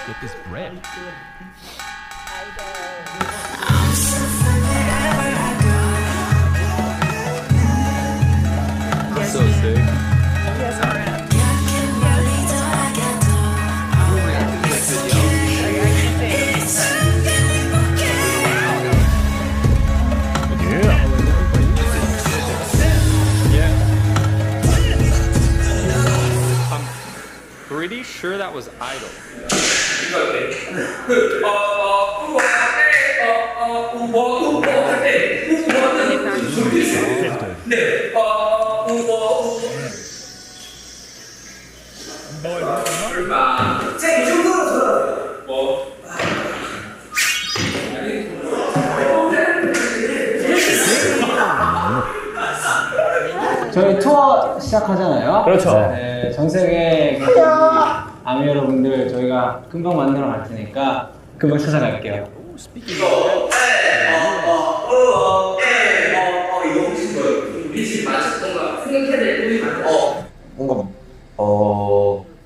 get this bread. So sick. Yes, alright. Pretty sure that was Idol. 저희 투어 시작하잖아요. 그렇죠. 네, 전 세계에 계신 아미 여러분들 저희가 금방 만나러 갈 테니까 금방 찾아갈게요. 뭔가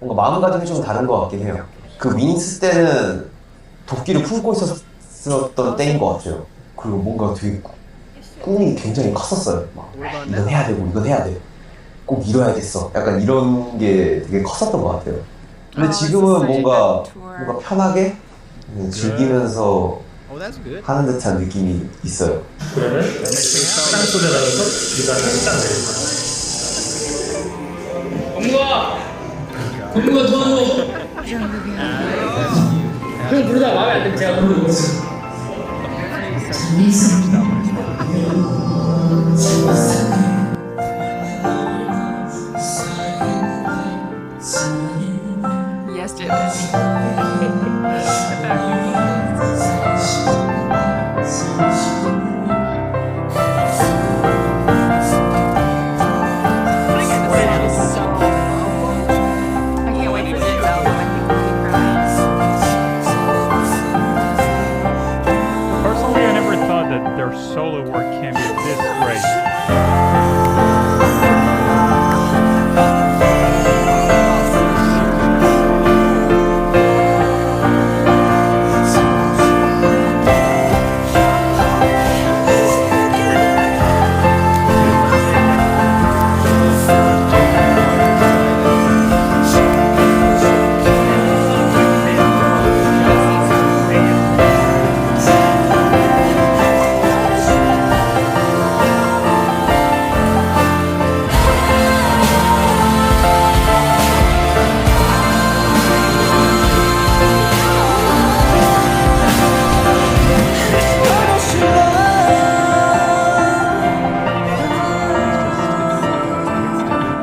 마음가짐이 좀 다른 것 같긴 해요. 그 윙스 때는 도끼를 품고 있었던 때인 것 같아요. 그리고 뭔가 되게 꿈이 굉장히 컸었어요. 막 이건 해야 되고 이건 해야 돼. 꼭 이뤄야겠어. 약간 이런 게 되게 컸었던 것 같아요. 근데 지금은 뭔가 편하게 즐기면서 하는 듯한 느낌이 있어요. 그러면 땅속에 나가서 비가 딱 내립니다. 동무가 도와줘. 형 부르다 마음에 안 들면 제가 부르고 있어. Yes, Jim. I can't wait for the album. I think we'll be crying. Personally, I never thought that their solo work can be this great.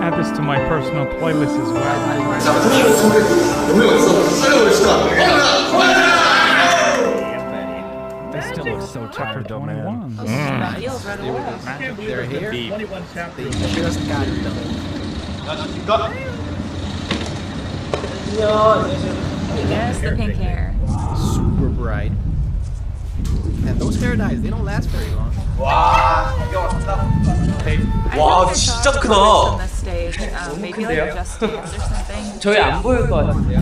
Add this to my personal playlist as well. They still look so tired though, man. Feels right away. They're here. They just got it done. Yes, the pink hair. Super bright. And those hair dyes, they don't last very long. Hey, I 와, think I 진짜 saw 크다. colors on this stage. Maybe like Just Dance or something. 저희 안 보일 것 같은데요.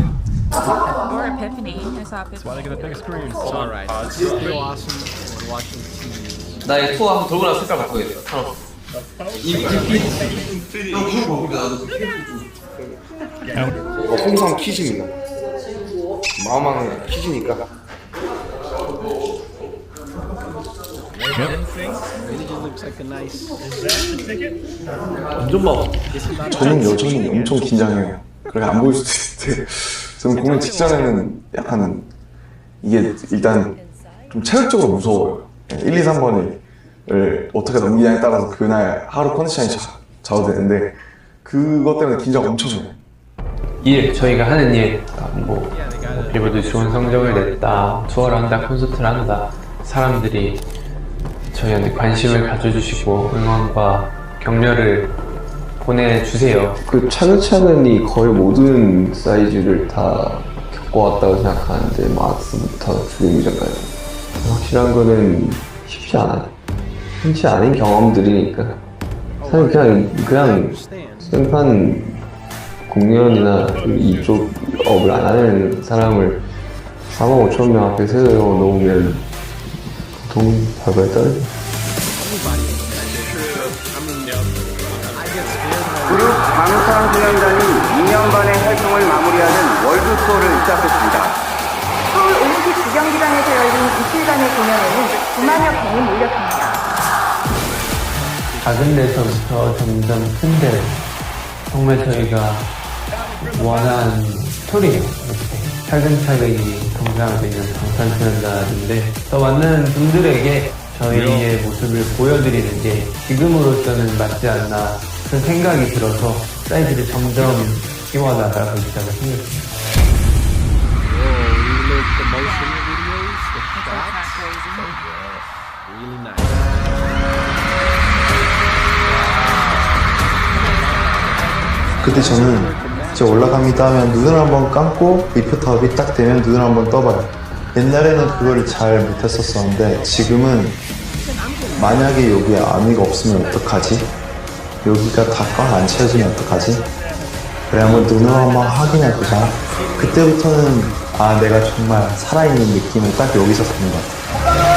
Or Epiphany. I saw That's why they Epiphany. get the big screen. it's alright. It's still awesome when watching TV. 나 이 투어 한번 돌고 나서 색깔 바꾸겠어. 천원. 홍성 퀴즈입니다. 마음왕 퀴즈니까. Really just looks like a nice. 완전 막 저는 여전히 엄청 긴장해요. 그렇게 안 보일 수도 있는데 저는 공연 직전에는 약간 이게 일단 좀 체력적으로 무서워요. 1, 2, 3번을 어떻게 넘기냐에 따라서 그날 하루 컨디션이 좌우되는데 그것 때문에 긴장 엄청 해요. 저희가 하는 일, 뭐 빌보드 좋은 성적을 냈다, 투어를 한다, 콘서트를 한다, 사람들이 저희한테 관심을 가져주시고 응원과 격려를 보내주세요. 그 차근차근히 거의 모든 사이즈를 다 겪어왔다고 생각하는데 마스부터 주름이전까지 확실한 거는 쉽지 않아요. 흔치 않은 경험들이니까 사실 그냥 생판 공연이나 이쪽 업을 안 하는 사람을 45,000명 앞에서 놓으면 보통 발발 떨어져. 그룹 방탄소년단이 2년간의 활동을 마무리하는 월드 투어를 시작했습니다. 서울 올림픽 주경기장에서 열린 이틀간의 공연에는 9만여 팬이 몰렸습니다. 작은 데서부터 점점 큰 데, 정말 저희가 원한 스토리예요. 이렇게 차근차근히 성장되는 방탄소년단인데 또 많은 분들에게 저희의 모습을 보여드리는 게 지금으로서는 맞지 않나 그런 생각이 들어서 사이즈를 점점 키워나가고 있다고 생각합니다. 그때 저는 진짜 올라갑니다 하면 눈을 한번 감고 리프트업이 딱 되면 눈을 한번 떠봐요. 옛날에는 그걸 잘 못했었었는데 지금은 만약에 여기에 아미가 없으면 어떡하지? 여기가 다 꽉 안 채워지면 어떡하지? 그래 한번 눈을 한번 확인해보자. 그때부터는 아 내가 정말 살아있는 느낌을 딱 여기서 받는 것 같아요.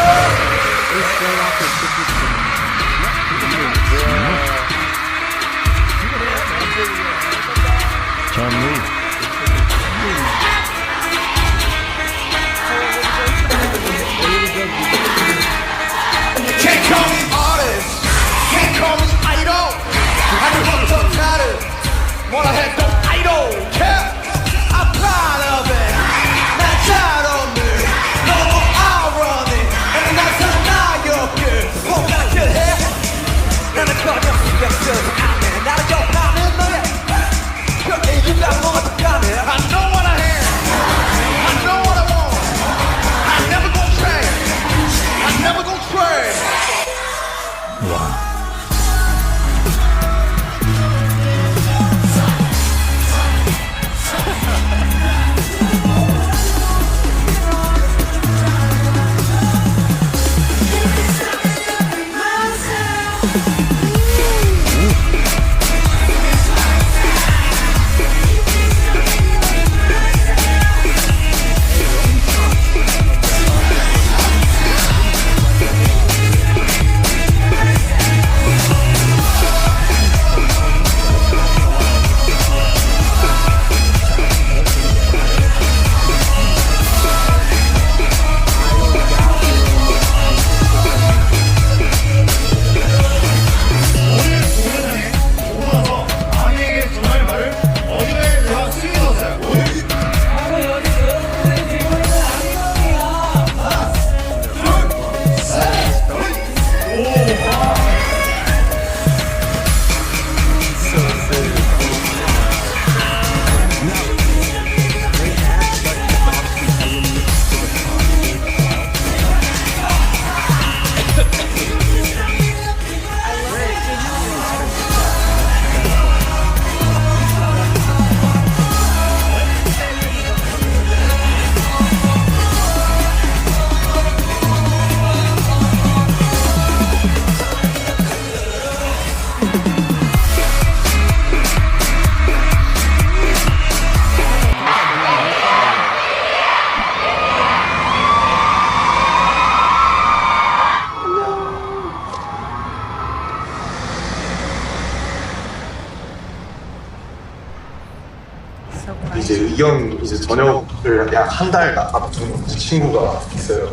이제 의경 이제 저녁을 약 한 달 앞둔 친구가 있어요.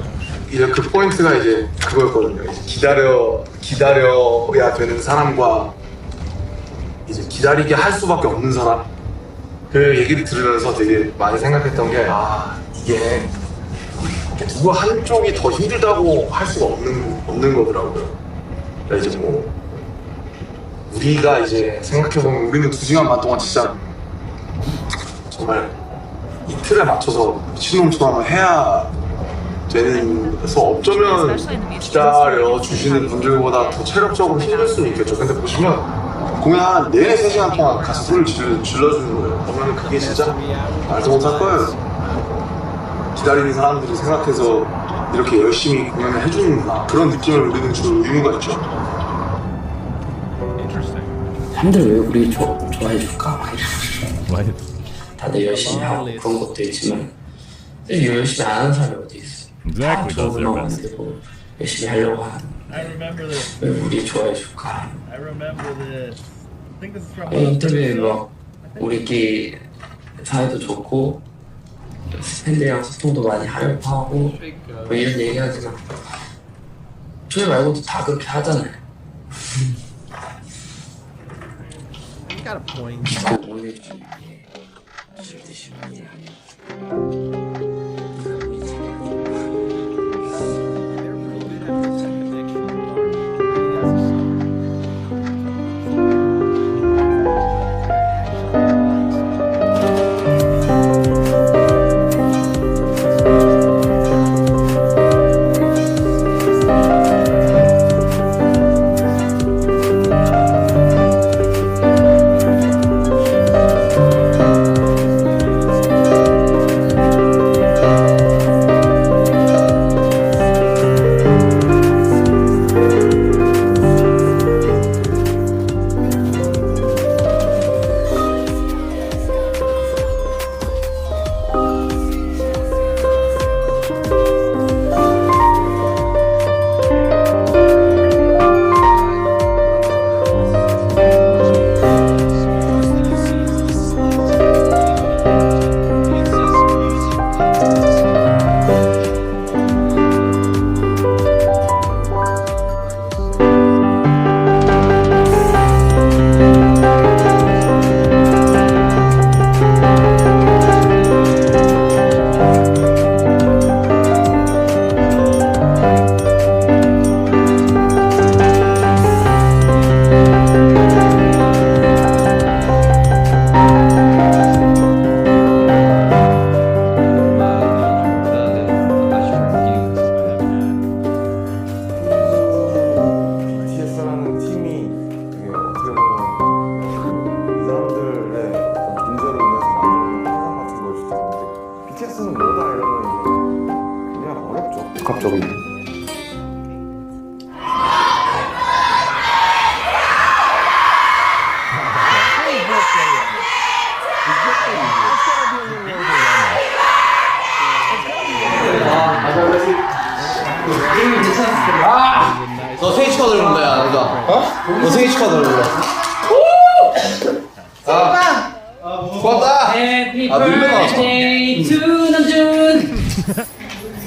이제 그 포인트가 이제 그거였거든요. 이제 기다려야 되는 사람과 이제 기다리게 할 수밖에 없는 사람. 그 얘기를 들으면서 되게 많이 생각했던 게 이게 누구 한쪽이 더 힘들다고 할 수가 없는 거더라고요. 그러니까 이제 뭐 우리가 이제 생각해보면 우리는 2시간 반 동안 진짜 정말 이틀에 맞춰서 미친놈처럼 해야 되는 그래서 어쩌면 기다려주시는 분들보다 더 체력적으로 힘들 수는 있겠죠. 근데 보시면 공연 내내 3시간 동안 가서 소리를 질러주는 거예요. 그러면 그게 진짜 말도 못할 거예요. 기다리는 사람들이 생각해서 이렇게 열심히 공연을 해주는구나 그런 느낌을 우리는 줄 의무가 있죠. 사람들 왜 우리 좋아해줄까? 다들 열심히 하고 그런 것도 있지만 열심히 안 하는 사람이 어디 있어? 다 Exactly, 좋은 does their 음악 best. 만들고 열심히 하려고 하는. 왜 우리 좋아해 줄까? 인터뷰에 막 우리끼리 사이도 좋고 팬들이랑 소통도 많이 하려고 하고 뭐 이런 얘기 하지만 저희 말고도 다 그렇게 하잖아요. You got a point. 오늘 BTS라는 팀이 되게 어떻게 보면 이 사람들의 어떤 존재로 인해서 만들어낸 화상 같은 걸 수도 있는데 BTS는 뭐다 이러면 이게 그냥 어렵죠. 복합적인. 너 생일 축하드려 본다야, 누가? 어? 너 생일 축하드려 본다. 고맙다. Happy 아, 눈매 나왔어. birthday to 남준.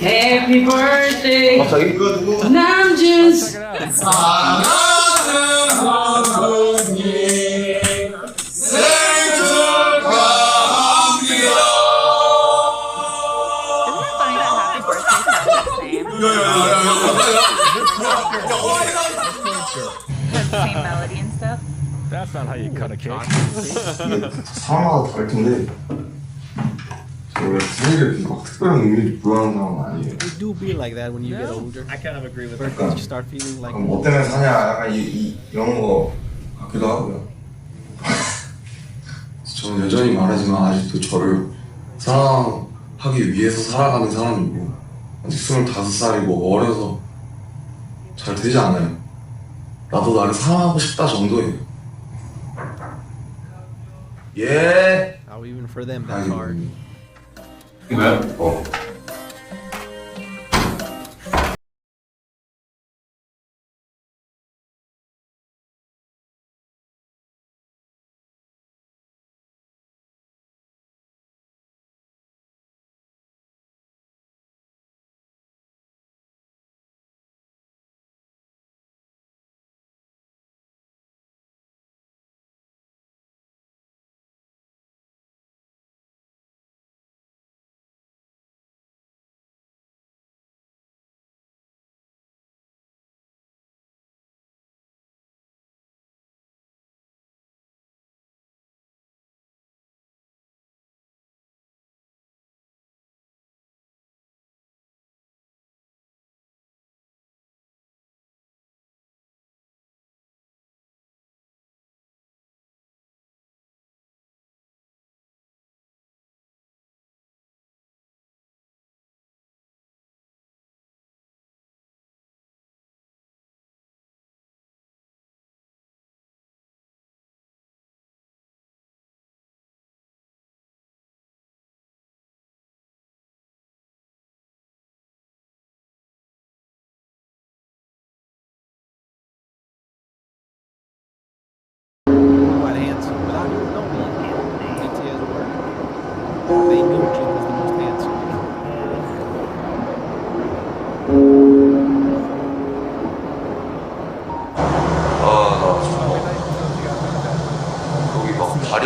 Happy birthday 갑자기? 남준. Same melody and stuff. That's not how you cut a cake. 사람마다 다를 텐데 원래 생일에 막 특별한 의미를 부여하는 사람은 아니에요. You do be like that when you get older. I kind of agree with that. Birthdays, you start feeling like. 뭐 때문에 사냐 약간 이런 거 같기도 하고요. 저는 여전히 말하지만 아직도 저를 사랑하기 위해서 살아가는 사람이고 아직 25살이고 어려서 잘 되지 않아요. 나도 나를 사랑하고 싶다 정도예요. 예. How even for them that's hard. 이거야? 어.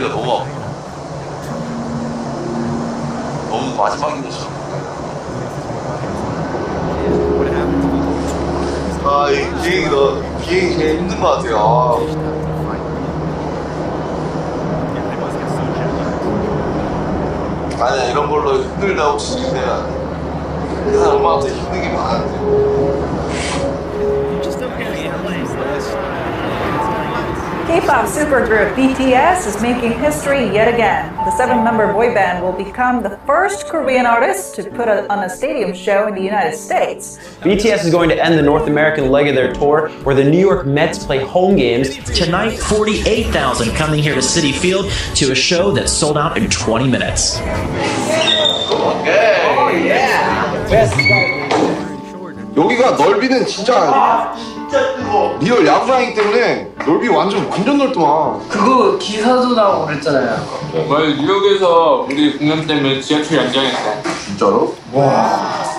다리가 너무 아파. 너무 마지막인 거죠. 아, 이 비행이 제일 힘든 것 같아요. 아니야, 이런 걸로 힘들다고 치면 엄마한테 힘든 게 많은데. K-pop supergroup BTS is making history yet again. The 7-member boy band will become the first Korean artist to put on a stadium show in the United States. BTS is going to end the North American leg of their tour, where the New York Mets play home games. Tonight, 48,000 coming here to Citi Field to a show that sold out in 20 minutes. 여기가 넓이는 진짜 리얼 야구장이기 때문에 넓이 완전 넓더만. 그거 기사도 나오고 그랬잖아요. 말 뉴욕에서 우리 공연 때문에 지하철 연장했어. 진짜로? 와.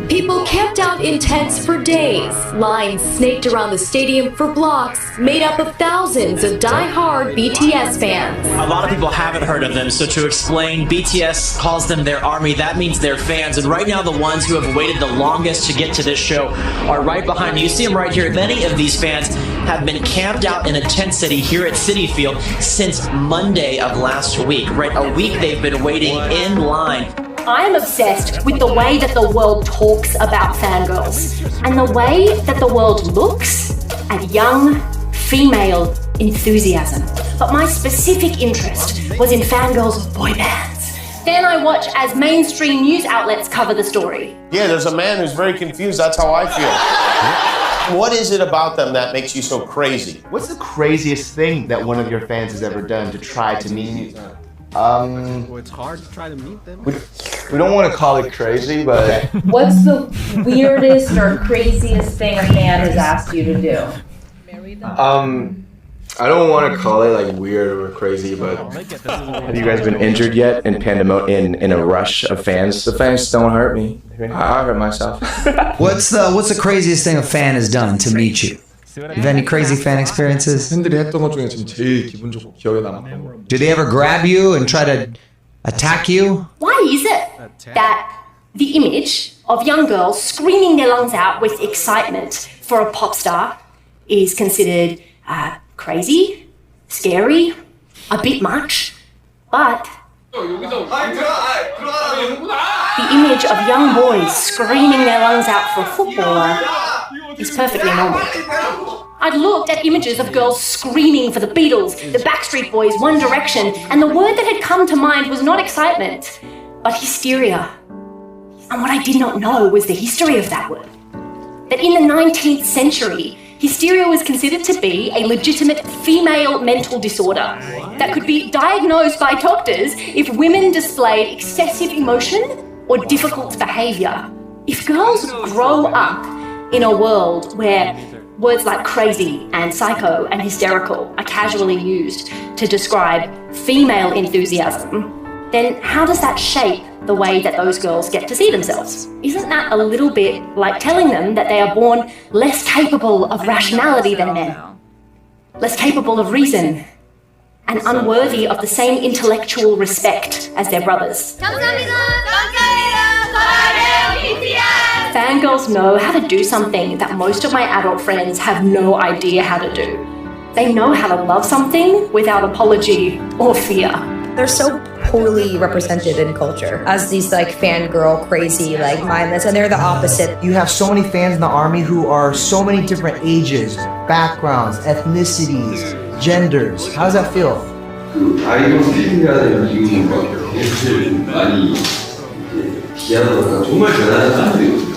People camped out in tents for days. Lines snaked around the stadium for blocks, made up of thousands of die-hard BTS fans. A lot of people haven't heard of them, so to explain, BTS calls them their army. That means their fans. And right now, the ones who have waited the longest to get to this show are right behind you. You see them right here. Many of these fans have been camped out in a tent city here at Citi Field since Monday of last week. Right, a week they've been waiting in line. I'm obsessed with the way that the world talks about fangirls and the way that the world looks at young female enthusiasm. But my specific interest was in fangirls' boy bands. Then I watch as mainstream news outlets cover the story. Yeah, there's a man who's very confused. That's how I feel. What is it about them that makes you so crazy? What's the craziest thing that one of your fans has ever done to try to meet you? Well, it's hard to try to meet them. We don't want to call it crazy, but What's the weirdest or craziest thing a fan has asked you to do? I don't want to call it like weird or crazy, but have you guys been injured yet in in a rush of fans? The fans don't hurt me. I hurt myself. What's the craziest thing a fan has done to meet you? You have any crazy fan experiences? 팬들이 했던 것 중에 지금 제일 기분 좋고 기억에 남았던. Do they ever grab you and try to attack you? Why is it that the image of young girls screaming their lungs out with excitement for a pop star is considered crazy, scary, a bit much, but the image of young boys screaming their lungs out for a footballer is perfectly normal. I'd looked at images of girls screaming for the Beatles, the Backstreet Boys, One Direction, and the word that had come to mind was not excitement, but hysteria. And what I did not know was the history of that word. That in the 19th century, hysteria was considered to be a legitimate female mental disorder that could be diagnosed by doctors if women displayed excessive emotion or difficult behavior. If girls grow up in a world where words like crazy and psycho and hysterical are casually used to describe female enthusiasm, then how does that shape the way that those girls get to see themselves? Isn't that a little bit like telling them that they are born less capable of rationality than men, less capable of reason, and unworthy of the same intellectual respect as their brothers? Fangirls know how to do something that most of my adult friends have no idea how to do. They know how to love something without apology or fear. They're so poorly represented in culture as these like fangirl, crazy, like mindless, and they're the opposite. You have so many fans in the army who are so many different ages, backgrounds, ethnicities, genders. How does that feel? 아이돌 팬이라는 이유는 팬들 많이 기하다가 정말 대단한 사람들이거든요.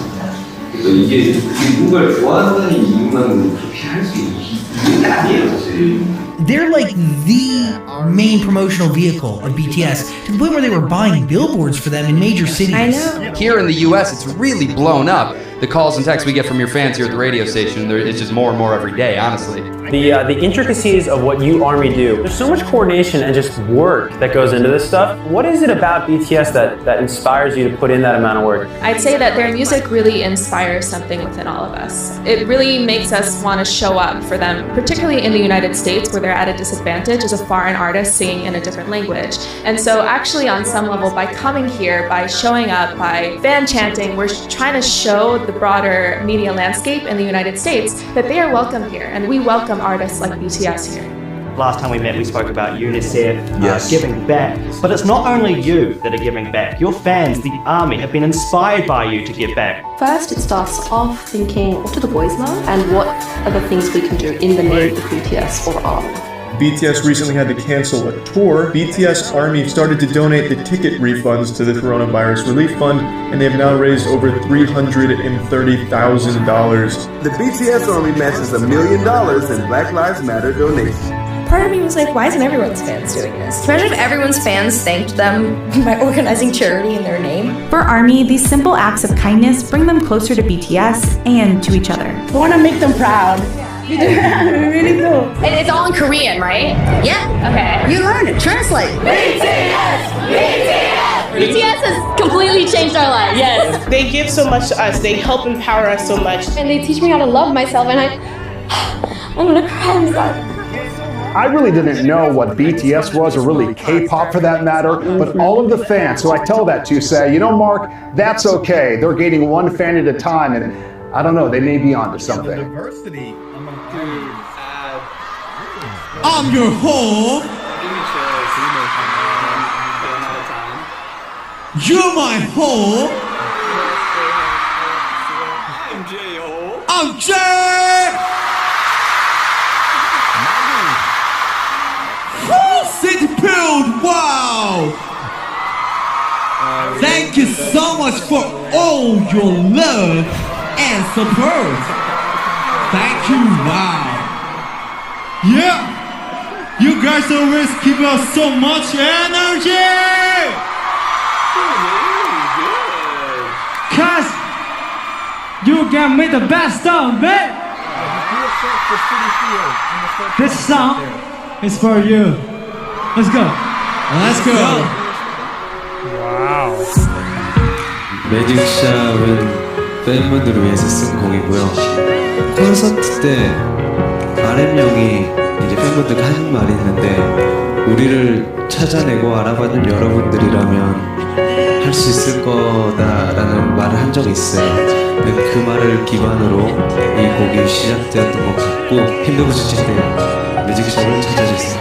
그래서 이게 누군가를 좋아한다는 이유만 그렇게 할 수 있는 게 아니에요, 사실. They're like the main promotional vehicle of BTS to the point where they were buying billboards for them in major cities. I know. Here in the US, it's really blown up. the calls and texts we get from your fans here at the radio station. It's just more and more every day, honestly. The intricacies of what you ARMY do, there's so much coordination and just work that goes into this stuff. What is it about BTS that inspires you to put in that amount of work? I'd say that their music really inspires something within all of us. It really makes us want to show up for them, particularly in the United States where they're at a disadvantage as a foreign artist singing in a different language. And so actually on some level, by coming here, by showing up, by fan chanting, we're trying to show the broader media landscape in the United States that they are welcome here, and we welcome artists like BTS here. Last time we met, we spoke about UNICEF Yes. giving back. But it's not only you that are giving back. Your fans, the ARMY, have been inspired by you to give back. First, it starts off thinking, what do the boys love? And what are the things we can do in the name of BTS or ARMY? BTS recently had to cancel a tour. BTS ARMY started to donate the ticket refunds to the Coronavirus Relief Fund, and they've now raised over $330,000. The BTS ARMY matches $1 million in Black Lives Matter donations. Part of me was like, why isn't everyone's fans doing this? Imagine if everyone's fans thanked them by organizing charity in their name. For ARMY, these simple acts of kindness bring them closer to BTS and to each other. We want to make them proud. We really do. And it's all in Korean, right? Yeah. Okay. You learn it. Translate. BTS! BTS! BTS has completely changed our lives. Yes. They give so much to us. They help empower us so much. And they teach me how to love myself, and I'm gonna cry inside. I really didn't know what BTS was, or really K-pop for that matter, but all of the fans who I tell that to say, you know, Mark, that's okay. They're gaining one fan at a time, and I don't know, they may be onto something. Diversity among I'm your home. You're my home. I'm Jay. City Build, wow! Thank you so much for all your love and support. Thank you, wow. Yeah, you guys always give us so much energy. Cause you got me the best of it. This song is for you. Let's go. Let's go. 와우. 매직샵은 팬분들을 위해서 쓴 곡이고요. 콘서트 때 RM형이 이제 팬분들과 한 말이 있는데 우리를 찾아내고 알아봐준 여러분들이라면 할 수 있을 거다라는 말을 한 적이 있어요. 그 말을 기반으로 이 곡이 시작되었던 것 같고 힘들고 지칠 때 매직샵을 찾아주세요.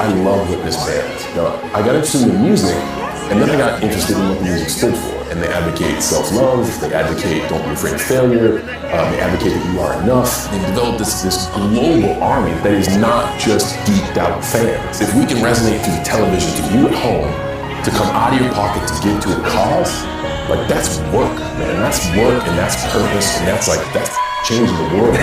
I love witness bands. Now, I got interested in the music, and then I got interested in what the music stood for. And they advocate self-love, they advocate don't be afraid of failure, they advocate that you are enough. They've developed this global army that is not just geeked out fans. If we can resonate through television to you at home, to come out of your pocket to give to a cause, like that's work, man. That's work and that's purpose and that's changing the world.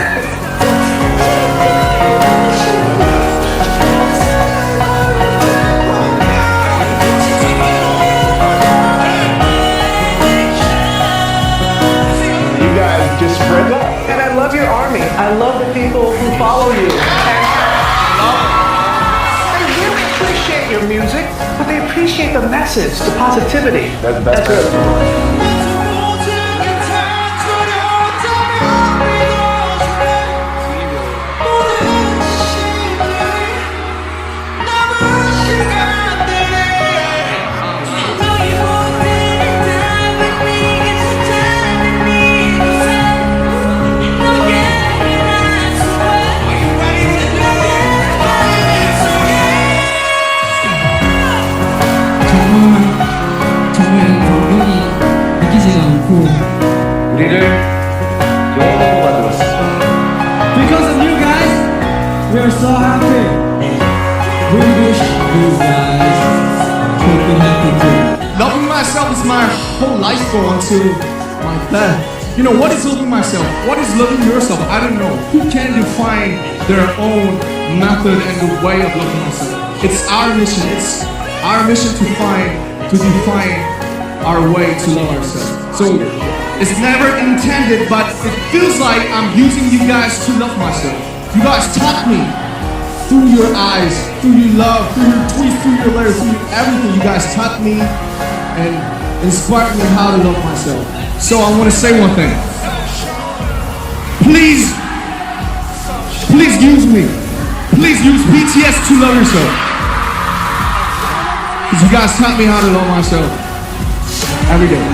You guys just spread love. And I love your army. I love the people who follow you. They really appreciate your music, but they appreciate the message, the positivity. That's good. Because of you guys, we are so happy. We wish you guys could be happy too. Loving myself is my whole life goal until my death. You know, what is loving myself? What is loving yourself? I don't know. Who can define their own method and the way of loving myself? It's our mission. It's our mission to define our way to love ourselves. So it's never intended, but it feels like I'm using you guys to love myself. You guys taught me through your eyes, through your love, through your tweets, through your letters, through everything. You guys taught me and inspired me how to love myself. So I want to say one thing. Please use me. Please use BTS to love yourself. Because you guys taught me how to love myself every day.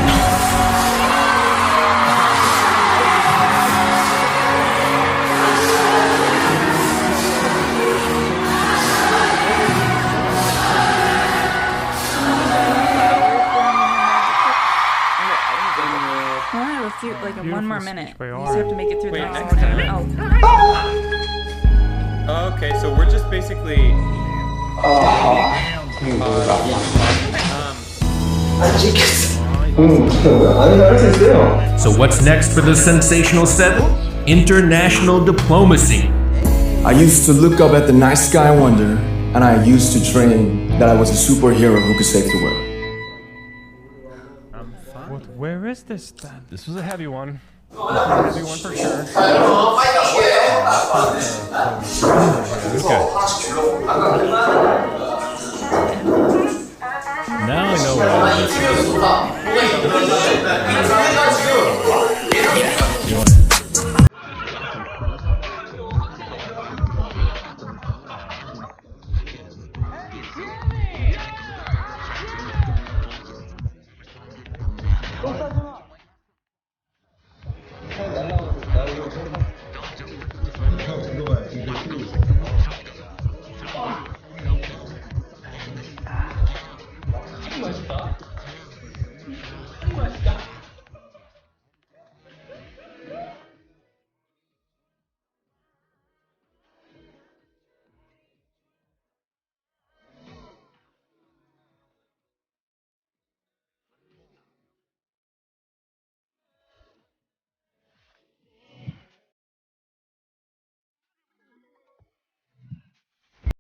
One more minute. You just have to make it through the next Okay, so we're just basically. So what's next for the sensational set? International diplomacy. I used to look up at the night sky and wonder, and I used to train that I was a superhero who could save the world. Where is this then? This was a heavy one. Heavy one for sure. Now I know where it is.